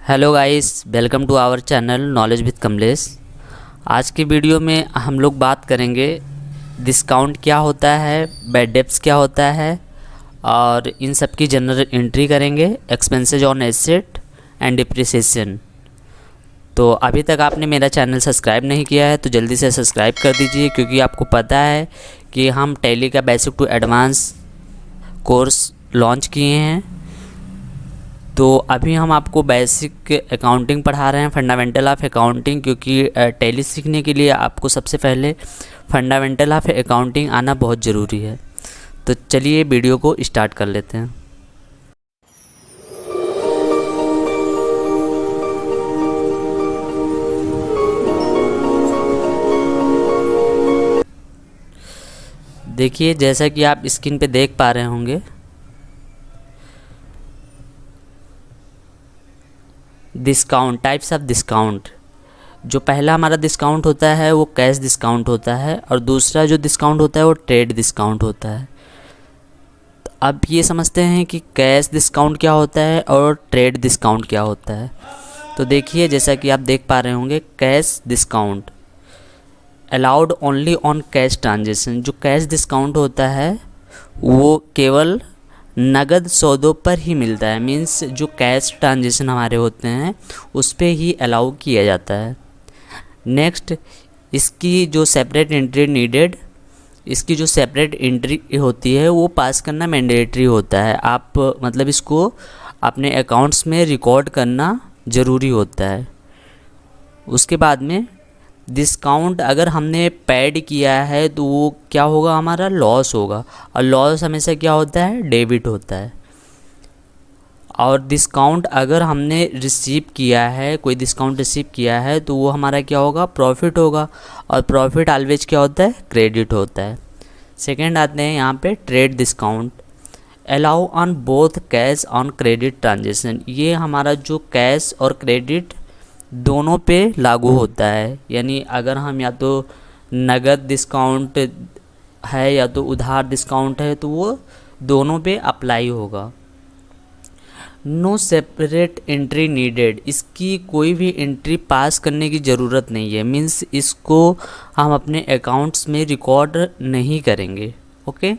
Hello guys, welcome to our channel knowledge with Kamlesh. आज की video में हम लोग बात करेंगे डिस्काउंट क्या होता है, बैड डेब्ट्स क्या होता है और इन सब की जनरल एंट्री करेंगे, expenses on asset and depreciation. तो अभी तक आपने मेरा चैनल सब्सक्राइब नहीं किया है तो जल्दी से सब्सक्राइब कर दीजिए, क्योंकि आपको पता है कि हम टैली का basic to advance course launch किए हैं। तो अभी हम आपको बेसिक अकाउंटिंग पढ़ा रहे हैं, फंडामेंटल ऑफ अकाउंटिंग, क्योंकि टैली सीखने के लिए आपको सबसे पहले फंडामेंटल ऑफ अकाउंटिंग आना बहुत ज़रूरी है। तो चलिए वीडियो को स्टार्ट कर लेते हैं। देखिए, जैसा कि आप स्क्रीन पे देख पा रहे होंगे, डिस्काउंट, टाइप्स ऑफ डिस्काउंट। जो पहला हमारा डिस्काउंट होता है वो कैश डिस्काउंट होता है, और दूसरा जो डिस्काउंट होता है वो ट्रेड डिस्काउंट होता है। तो अब ये समझते हैं कि कैश डिस्काउंट क्या होता है और ट्रेड डिस्काउंट क्या होता है। तो देखिए, जैसा कि आप देख पा रहे होंगे, cash discount allowed only on cash transaction. जो कैश डिस्काउंट होता है वो केवल नगद सौदों पर ही मिलता है, मीन्स जो कैश ट्रांजेक्शन हमारे होते हैं उस पे ही अलाउ किया जाता है। नेक्स्ट, इसकी जो सेपरेट एंट्री नीडेड, इसकी जो सेपरेट एंट्री होती है वो पास करना मैंडेटरी होता है। आप मतलब इसको अपने अकाउंट्स में रिकॉर्ड करना ज़रूरी होता है। उसके बाद में डिस्काउंट अगर हमने पेड किया है तो वो क्या होगा, हमारा लॉस होगा, और लॉस हमेशा क्या होता है, डेबिट होता है। और डिस्काउंट अगर हमने रिसीव किया है, कोई डिस्काउंट रिसीव किया है, तो वो हमारा क्या होगा, प्रॉफिट होगा, और प्रॉफिट ऑलवेज क्या होता है, क्रेडिट होता है। सेकेंड आते हैं यहाँ पे trade discount, allow on both cash on credit transaction. ये हमारा जो कैश और क्रेडिट दोनों पे लागू होता है, यानी अगर हम या तो नगद डिस्काउंट है या तो उधार डिस्काउंट है तो वो दोनों पे अप्लाई होगा। नो सेपरेट एंट्री नीडेड, इसकी कोई भी एंट्री पास करने की ज़रूरत नहीं है, मीन्स इसको हम अपने अकाउंट्स में रिकॉर्ड नहीं करेंगे। ओके।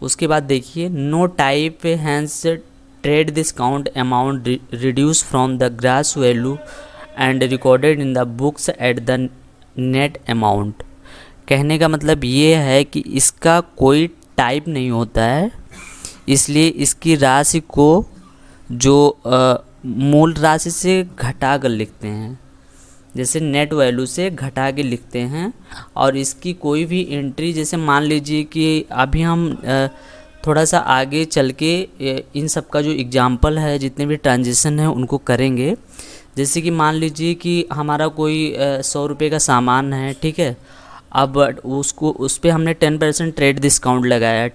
उसके बाद देखिए, no type hence trade discount amount reduce from the gross value and recorded in the books at the net amount. कहने का मतलब ये है कि इसका कोई टाइप नहीं होता है, इसलिए इसकी राशि को जो मूल राशि से घटा कर लिखते हैं, जैसे नेट वैल्यू से घटा के लिखते हैं। और इसकी कोई भी एंट्री, जैसे मान लीजिए कि अभी हम थोड़ा सा आगे चल के इन सब का जो एग्जाम्पल है, जितने भी ट्रांजेक्शन है उनको करेंगे। जैसे कि मान लीजिए कि हमारा कोई 100 रुपये का सामान है, ठीक है। अब उसको उस पर हमने 10% ट्रेड डिस्काउंट लगाया,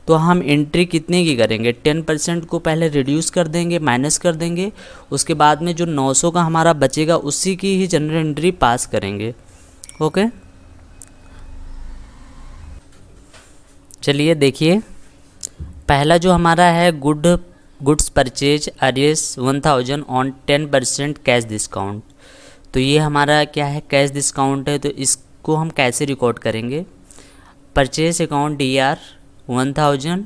तो हम एंट्री कितने की करेंगे, 10% को पहले रिड्यूस कर देंगे, माइनस कर देंगे। उसके बाद में जो 900 का हमारा बचेगा उसी की ही जनरल एंट्री पास करेंगे। ओके, चलिए देखिए, पहला जो हमारा है goods purchase aureus 1000 on 10% cash discount. तो ये हमारा क्या है, कैश डिस्काउंट है। तो इसको हम कैसे रिकॉर्ड करेंगे, purchase account DR 1000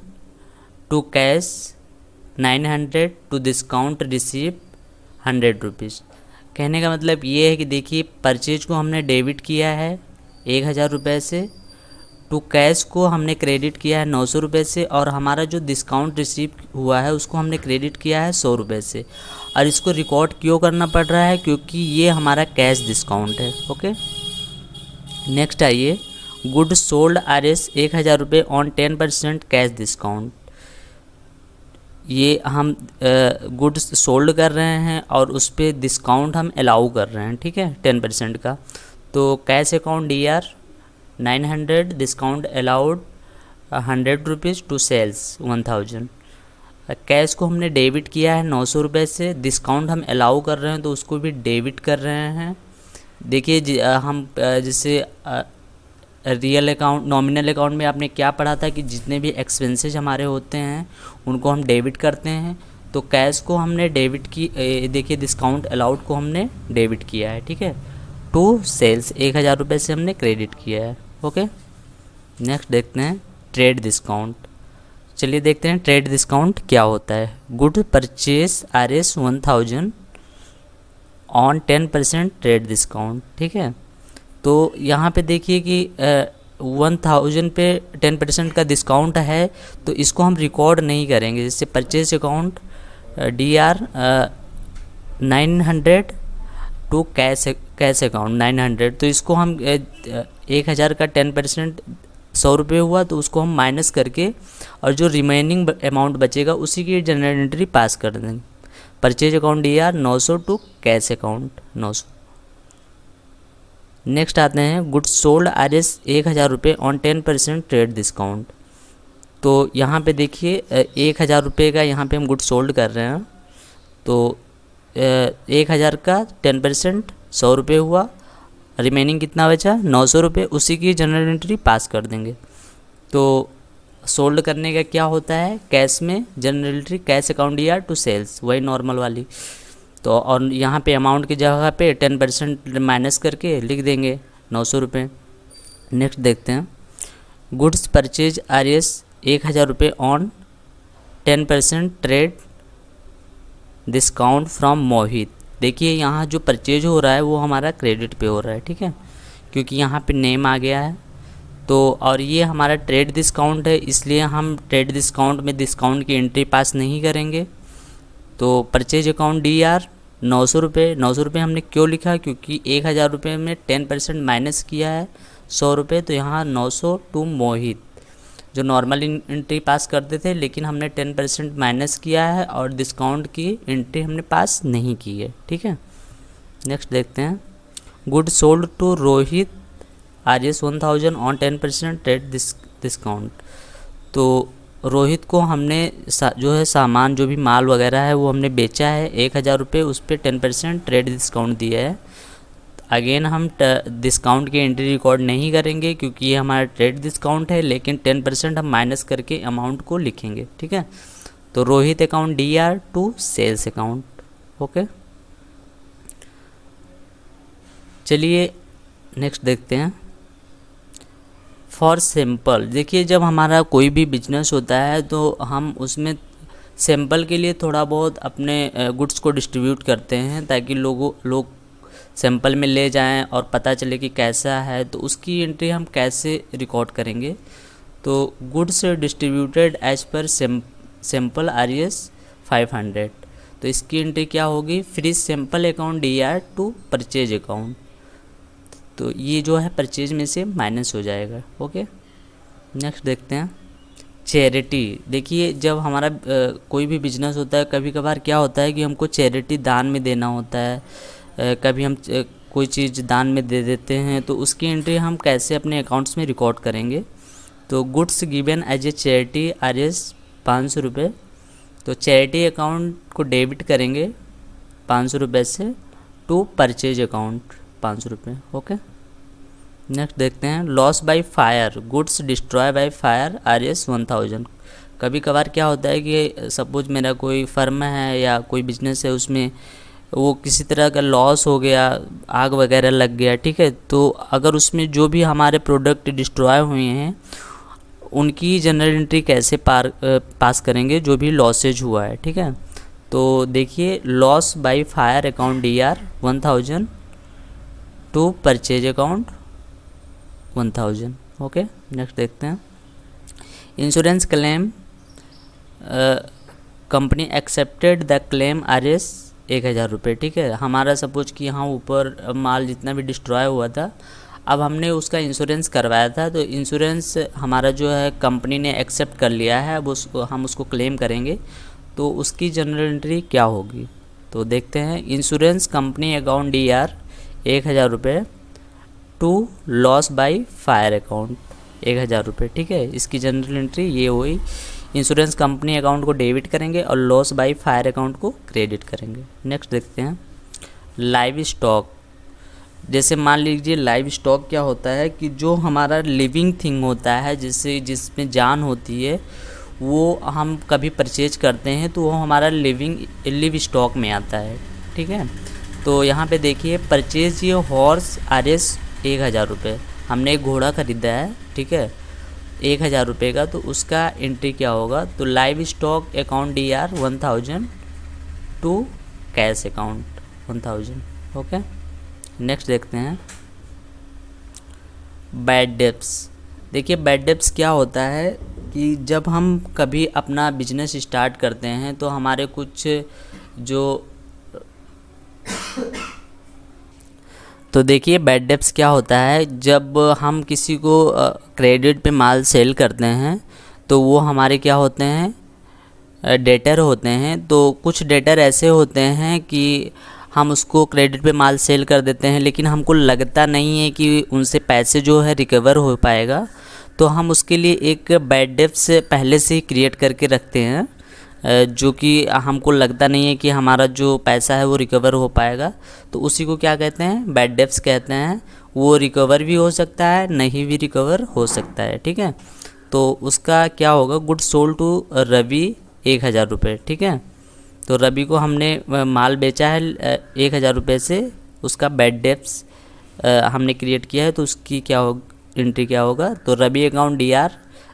to cash 900 to discount receive 100 rupees. कहने का मतलब ये है कि देखिए, परचेज को हमने डेबिट किया है 1000 रुपये से, टू कैश को हमने क्रेडिट किया है 900 रुपये से, और हमारा जो डिस्काउंट रिसीव हुआ है उसको हमने क्रेडिट किया है 100 रुपये से। और इसको रिकॉर्ड क्यों करना पड़ रहा है, क्योंकि ये हमारा कैश डिस्काउंट है। ओके, नेक्स्ट आइए, गुड सोल्ड RS 1000 रुपये ऑन 10% कैश डिस्काउंट। ये हम गुड्स सोल्ड कर रहे हैं और उस पर डिस्काउंट हम अलाउ कर रहे हैं, ठीक है, 10% का। तो cash account DR 900, discount allowed 100 rupees to sales 1000। Cash को हमने डेबिट किया है 900 रुपये से, डिस्काउंट हम अलाउ कर रहे हैं तो उसको भी डेबिट कर रहे हैं। देखिए, हम जैसे रियल अकाउंट, नॉमिनल अकाउंट में आपने क्या पढ़ा था कि जितने भी एक्सपेंसेस हमारे होते हैं उनको हम डेबिट करते हैं। तो कैश को हमने डेबिट की, देखिए डिस्काउंट अलाउड को हमने डेबिट किया है, ठीक है। टू सेल्स 1000 रुपये से हमने क्रेडिट किया है, ओके। नेक्स्ट देखते हैं ट्रेड डिस्काउंट। चलिए देखते हैं ट्रेड डिस्काउंट क्या होता है। Good purchase RS 1000 on 10% trade discount, ठीक है। तो यहाँ पे देखिए कि 1000 पे 10% का डिस्काउंट है, तो इसको हम रिकॉर्ड नहीं करेंगे। जैसे purchase account DR 900 to cash account 900, तो इसको हम 1000 का 10% 100 रुपये हुआ, तो उसको हम माइनस करके और जो रिमेनिंग अमाउंट बचेगा उसी की जनरल एंट्री पास कर देंगे। Purchase account DR 900 to cash account 900। Next आते हैं गुड्स सोल्ड RS 1000 रुपये ऑन 10% ट्रेड डिस्काउंट। तो यहाँ पे देखिए 1000 रुपये का यहाँ पे हम गुड्स सोल्ड कर रहे हैं, तो 1000 का 10% 100 रुपये हुआ, रिमेनिंग कितना बचा 900 रुपये, उसी की जनरल एंट्री पास कर देंगे। तो सोल्ड करने का क्या होता है, कैश में journal entry cash account DR to sales, वही नॉर्मल वाली। तो और यहाँ पे अमाउंट की जगह पे 10% माइनस करके लिख देंगे 900 रुपये। नेक्स्ट देखते हैं गुड्स परचेज RS 1000 रुपये ऑन 10% ट्रेड डिस्काउंट फ्रॉम मोहित। देखिए यहाँ जो परचेज हो रहा है वो हमारा क्रेडिट पे हो रहा है, ठीक है, क्योंकि यहाँ पे नेम आ गया है। तो और ये हमारा ट्रेड डिस्काउंट है, इसलिए हम ट्रेड डिस्काउंट में डिस्काउंट की एंट्री पास नहीं करेंगे। तो परचेज अकाउंट DR 900 रुपये, 900 रुपये हमने क्यों लिखा, क्योंकि 1000 रुपये में 10% माइनस किया है 100 रुपये, तो यहाँ 900 टू मोहित, जो नॉर्मल एंट्री पास करते थे, लेकिन हमने 10% माइनस किया है और डिस्काउंट की एंट्री हमने पास नहीं की है, ठीक है। नेक्स्ट देखते हैं good sold to Rohit RS 1000 on 10% trade discount. तो रोहित को हमने जो है सामान, जो भी माल वगैरह है वो हमने बेचा है 1000 रुपये, उस पर 10% ट्रेड डिस्काउंट दिया है। अगेन हम डिस्काउंट की एंट्री रिकॉर्ड नहीं करेंगे, क्योंकि ये हमारा ट्रेड डिस्काउंट है, लेकिन 10% हम माइनस करके अमाउंट को लिखेंगे, ठीक है। तो Rohit account DR to sales account, okay. चलिए नेक्स्ट देखते हैं फॉर सैम्पल। देखिए जब हमारा कोई भी बिजनेस होता है तो हम उसमें सैम्पल के लिए थोड़ा बहुत अपने गुड्स को डिस्ट्रीब्यूट करते हैं, ताकि लोग सैम्पल में ले जाएं और पता चले कि कैसा है। तो उसकी एंट्री हम कैसे रिकॉर्ड करेंगे, तो goods distributed as per sample RS 500, तो इसकी एंट्री क्या होगी, free sample account DR to purchase account. तो ये जो है परचेज में से माइनस हो जाएगा, ओके। नेक्स्ट देखते हैं चैरिटी। देखिए जब हमारा कोई भी बिजनेस होता है, कभी कभार क्या होता है कि हमको चैरिटी दान में देना होता है, कभी हम कोई चीज़ दान में दे देते हैं, तो उसकी एंट्री हम कैसे अपने अकाउंट्स में रिकॉर्ड करेंगे। तो goods given as a charity RS 500 रुपये, तो चैरिटी अकाउंट को डेबिट करेंगे 500 रुपये से टू परचेज अकाउंट 500 रुपये, ओके। नेक्स्ट देखते हैं loss by fire, goods destroy by fire RS 1000। कभी कभार क्या होता है कि सपोज मेरा कोई फर्म है या कोई बिजनेस है, उसमें वो किसी तरह का लॉस हो गया, आग वगैरह लग गया, ठीक है। तो अगर उसमें जो भी हमारे प्रोडक्ट डिस्ट्रॉय हुए हैं उनकी जनरल एंट्री कैसे पास करेंगे, जो भी लॉसेज हुआ है, ठीक है। तो देखिए loss by fire account DR 1000 to purchase account 1000, okay. Next देखते हैं insurance claim, company accepted the claim RS 1000 रुपये, ठीक है। हमारा सपोज कि यहाँ ऊपर माल जितना भी डिस्ट्रॉय हुआ था, अब हमने उसका इंश्योरेंस करवाया था, तो इंश्योरेंस हमारा जो है कंपनी ने एक्सेप्ट कर लिया है, अब हम उसको क्लेम करेंगे, तो उसकी जनरल एंट्री क्या होगी। तो देखते हैं इंश्योरेंस कंपनी अकाउंट DR 1000 रुपये to loss by fire account 1000 रुपये, ठीक है। इसकी जनरल एंट्री ये हुई, इंश्योरेंस कंपनी अकाउंट को डेबिट करेंगे और लॉस बाय फायर अकाउंट को क्रेडिट करेंगे। नेक्स्ट देखते हैं लाइव स्टॉक। जैसे मान लीजिए लाइव स्टॉक क्या होता है कि जो हमारा लिविंग थिंग होता है, जिसमें जान होती है, वो हम कभी परचेज करते हैं तो वो हमारा लिव स्टॉक में आता है, ठीक है। तो यहाँ पे देखिए परचेज ये हॉर्स RS 1000 रुपये, हमने एक घोड़ा ख़रीदा है, ठीक है, 1000 रुपये का। तो उसका एंट्री क्या होगा, तो livestock account DR 1000 to cash account 1000, okay. Next देखते हैं बैड डेब्ट्स। देखिए बैड डेब्ट्स क्या होता है कि जब हम कभी अपना बिजनेस स्टार्ट करते हैं तो हमारे कुछ जो तो देखिए बैड डेब्ट्स क्या होता है, जब हम किसी को क्रेडिट पे माल सेल करते हैं तो वो हमारे क्या होते हैं, डेटर होते हैं। तो कुछ डेटर ऐसे होते हैं कि हम उसको क्रेडिट पे माल सेल कर देते हैं, लेकिन हमको लगता नहीं है कि उनसे पैसे जो है रिकवर हो पाएगा। तो हम उसके लिए एक बैड डेब्ट्स पहले से ही क्रिएट करके रखते हैं, जो कि हमको लगता नहीं है कि हमारा जो पैसा है वो रिकवर हो पाएगा। तो उसी को क्या कहते हैं, बैड डेब्ट्स कहते हैं। वो रिकवर भी हो सकता है, नहीं भी रिकवर हो सकता है, ठीक है। तो उसका क्या होगा, गुड सोल्ड टू रवि 1000 रुपये, ठीक है। तो रवि को हमने माल बेचा है 1000 रुपये से, उसका बैड डेब्ट्स हमने क्रिएट किया है। तो उसकी क्या हो एंट्री क्या होगा, तो रवि अकाउंट DR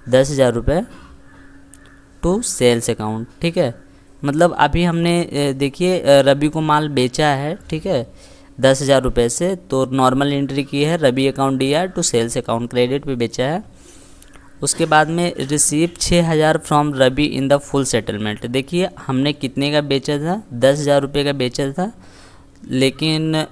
10,000 रुपये टू सेल्स अकाउंट, ठीक है। मतलब अभी हमने देखिए रवि को माल बेचा है, ठीक है, 10,000 रुपये से। तो नॉर्मल एंट्री की है Ravi account DR to sales account, credit पे बेचा है। उसके बाद में receive 6000 from Ravi in the full settlement. देखिए हमने कितने का बेचा था, 10,000 रुपये का बेचा था, लेकिन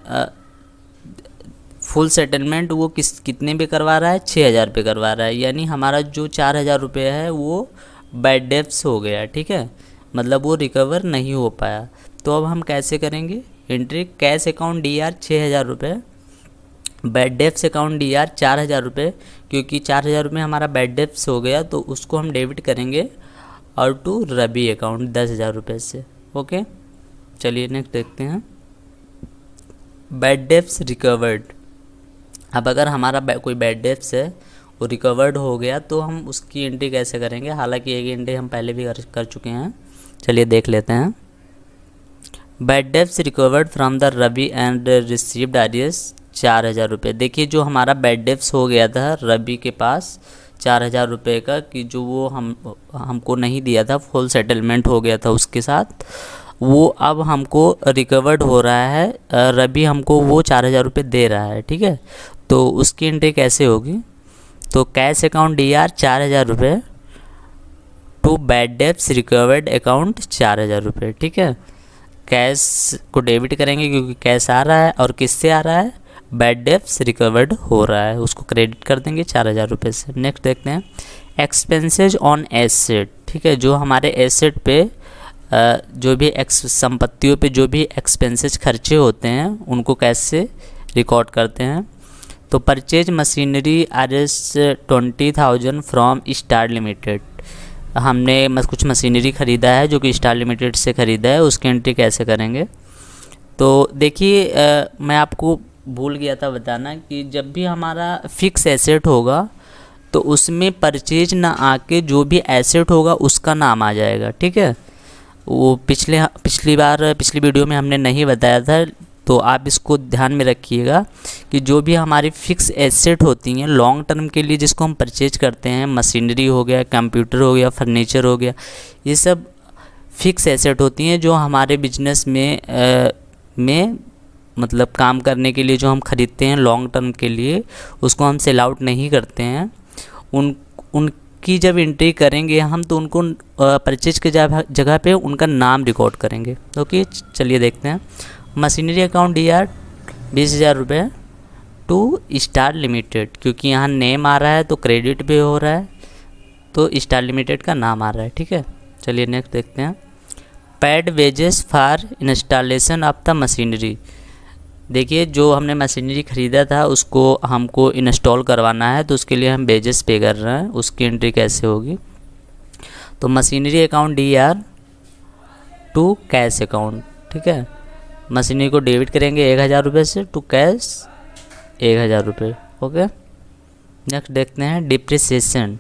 फुल सेटलमेंट वो कितने पे करवा रहा है, 6000 पे करवा रहा है। यानी हमारा जो 4000 रुपये है वो बैड डेब्ट्स हो गया, ठीक है, मतलब वो रिकवर नहीं हो पाया। तो अब हम कैसे करेंगे एंट्री, कैश अकाउंट DR 6000 रुपये, बैड डेब्ट्स अकाउंट DR 4000 रुपये, क्योंकि 4000 रुपये हमारा बैड डेब्ट्स हो गया तो उसको हम डेबिट करेंगे और टू रवि अकाउंट 10,000 रुपये से, ओके। चलिए नेक्स्ट देखते हैं बैड डेब्ट्स रिकवर्ड। अब अगर हमारा कोई बैड डेब्ट्स है वो रिकवर्ड हो गया तो हम उसकी एंट्री कैसे करेंगे, हालांकि एक एंट्री हम पहले भी कर चुके हैं, चलिए देख लेते हैं। Bad debts recovered from the Ravi and received RS 4000 रुपये। देखिए जो हमारा बैड डेब्ट्स हो गया था रवि के पास 4000 रुपये का, कि जो वो हमको नहीं दिया था, फुल सेटलमेंट हो गया था उसके साथ, वो अब हमको रिकवर्ड हो रहा है, रवि हमको वो 4000 रुपये दे रहा है, ठीक है। तो उसकी एंट्री कैसे होगी, तो कैश अकाउंट DR 4000 रुपये to bad debts recovered account 4000 रुपये, ठीक है। कैश को डेबिट करेंगे क्योंकि कैश आ रहा है, और किससे आ रहा है, बैड डेब्ट्स रिकवर्ड हो रहा है, उसको क्रेडिट कर देंगे 4000 रुपये से। नेक्स्ट देखते हैं एक्सपेंसेज ऑन एसेट, ठीक है। जो हमारे एसेट पे जो भी संपत्तियों पे जो भी एक्सपेंसेस खर्चे होते हैं उनको कैसे रिकॉर्ड करते हैं, तो purchase machinery RS 20,000 from star limited. हमने कुछ मशीनरी ख़रीदा है जो कि स्टार लिमिटेड से ख़रीदा है, उसकी एंट्री कैसे करेंगे। तो देखिए मैं आपको भूल गया था बताना कि जब भी हमारा फिक्स एसेट होगा तो उसमें परचेज ना आके जो भी एसेट होगा उसका नाम आ जाएगा, ठीक है। वो पिछली वीडियो में हमने नहीं बताया था, तो आप इसको ध्यान में रखिएगा कि जो भी हमारी फिक्स एसेट होती हैं लॉन्ग टर्म के लिए जिसको हम परचेज करते हैं, मशीनरी हो गया, कंप्यूटर हो गया, फर्नीचर हो गया, ये सब फिक्स एसेट होती हैं जो हमारे बिजनेस में मतलब काम करने के लिए जो हम ख़रीदते हैं लॉन्ग टर्म के लिए, उसको हम सेल आउट नहीं करते हैं। उनकी जब एंट्री करेंगे हम तो उनको परचेज के जगह पे उनका नाम रिकॉर्ड करेंगे, ओके। चलिए देखते हैं मशीनरी अकाउंट DR 20,000 रुपये टू स्टार लिमिटेड, क्योंकि यहाँ नेम आ रहा है तो क्रेडिट भी हो रहा है, तो स्टार लिमिटेड का नाम आ रहा है, ठीक है। चलिए नेक्स्ट देखते हैं paid wages for installation of the machinery. देखिए जो हमने मशीनरी ख़रीदा था उसको हमको इंस्टॉल करवाना है, तो उसके लिए हम वेजेस पे कर रहे हैं, उसकी एंट्री कैसे होगी, तो machinery account DR to cash account, ठीक है। मशीनरी को डेबिट करेंगे 1000 रुपये से टू कैश 1000 रुपये, ओके। नेक्स्ट देखते हैं डिप्रिसिएशन।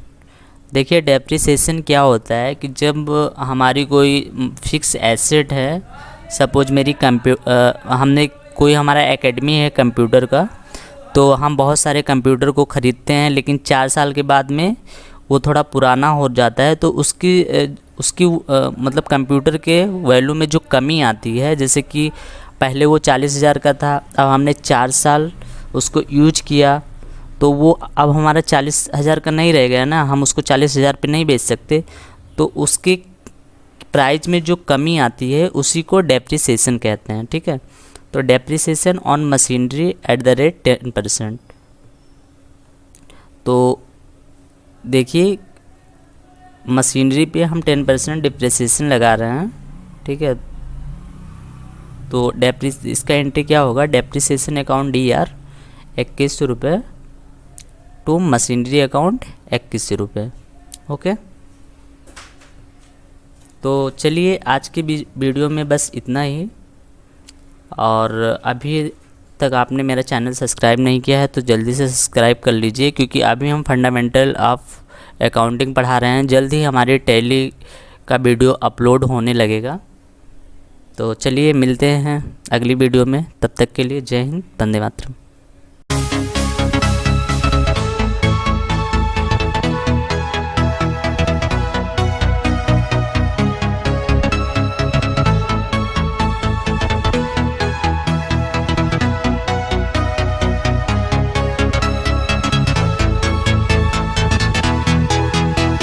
देखिए डेप्रिसिएशन क्या होता है कि जब हमारी कोई फिक्स एसेट है, सपोज मेरी हमने कोई हमारा एकेडमी है कंप्यूटर का, तो हम बहुत सारे कंप्यूटर को ख़रीदते हैं, लेकिन 4 साल के बाद में वो थोड़ा पुराना हो जाता है, तो उसकी मतलब कंप्यूटर के वैल्यू में जो कमी आती है, जैसे कि पहले वो 40,000 का था, अब हमने 4 साल उसको यूज किया, तो वो अब हमारा 40,000 का नहीं रह गया ना, हम उसको 40,000 पे नहीं बेच सकते, तो उसके प्राइस में जो कमी आती है उसी को डेप्रिसिएशन कहते हैं। ठीक है, तो depreciation on machinery at the rate 10%। तो देखिए मशीनरी पे हम 10% डिप्रिसिएशन लगा रहे हैं। ठीक है, तो इसका एंट्री क्या होगा, डेप्रिसिएशन अकाउंट DR 2100 रुपये टू मशीनरी अकाउंट 2100 रुपये। ओके, तो चलिए आज की वीडियो में बस इतना ही, और अभी तक आपने मेरा चैनल सब्सक्राइब नहीं किया है तो जल्दी से सब्सक्राइब कर लीजिए, क्योंकि अभी हम फंडामेंटल ऑफ अकाउंटिंग पढ़ा रहे हैं। जल्द ही हमारे टैली का वीडियो अपलोड होने लगेगा। तो चलिए मिलते हैं अगली वीडियो में, तब तक के लिए जय हिंद, वंदे मातरम।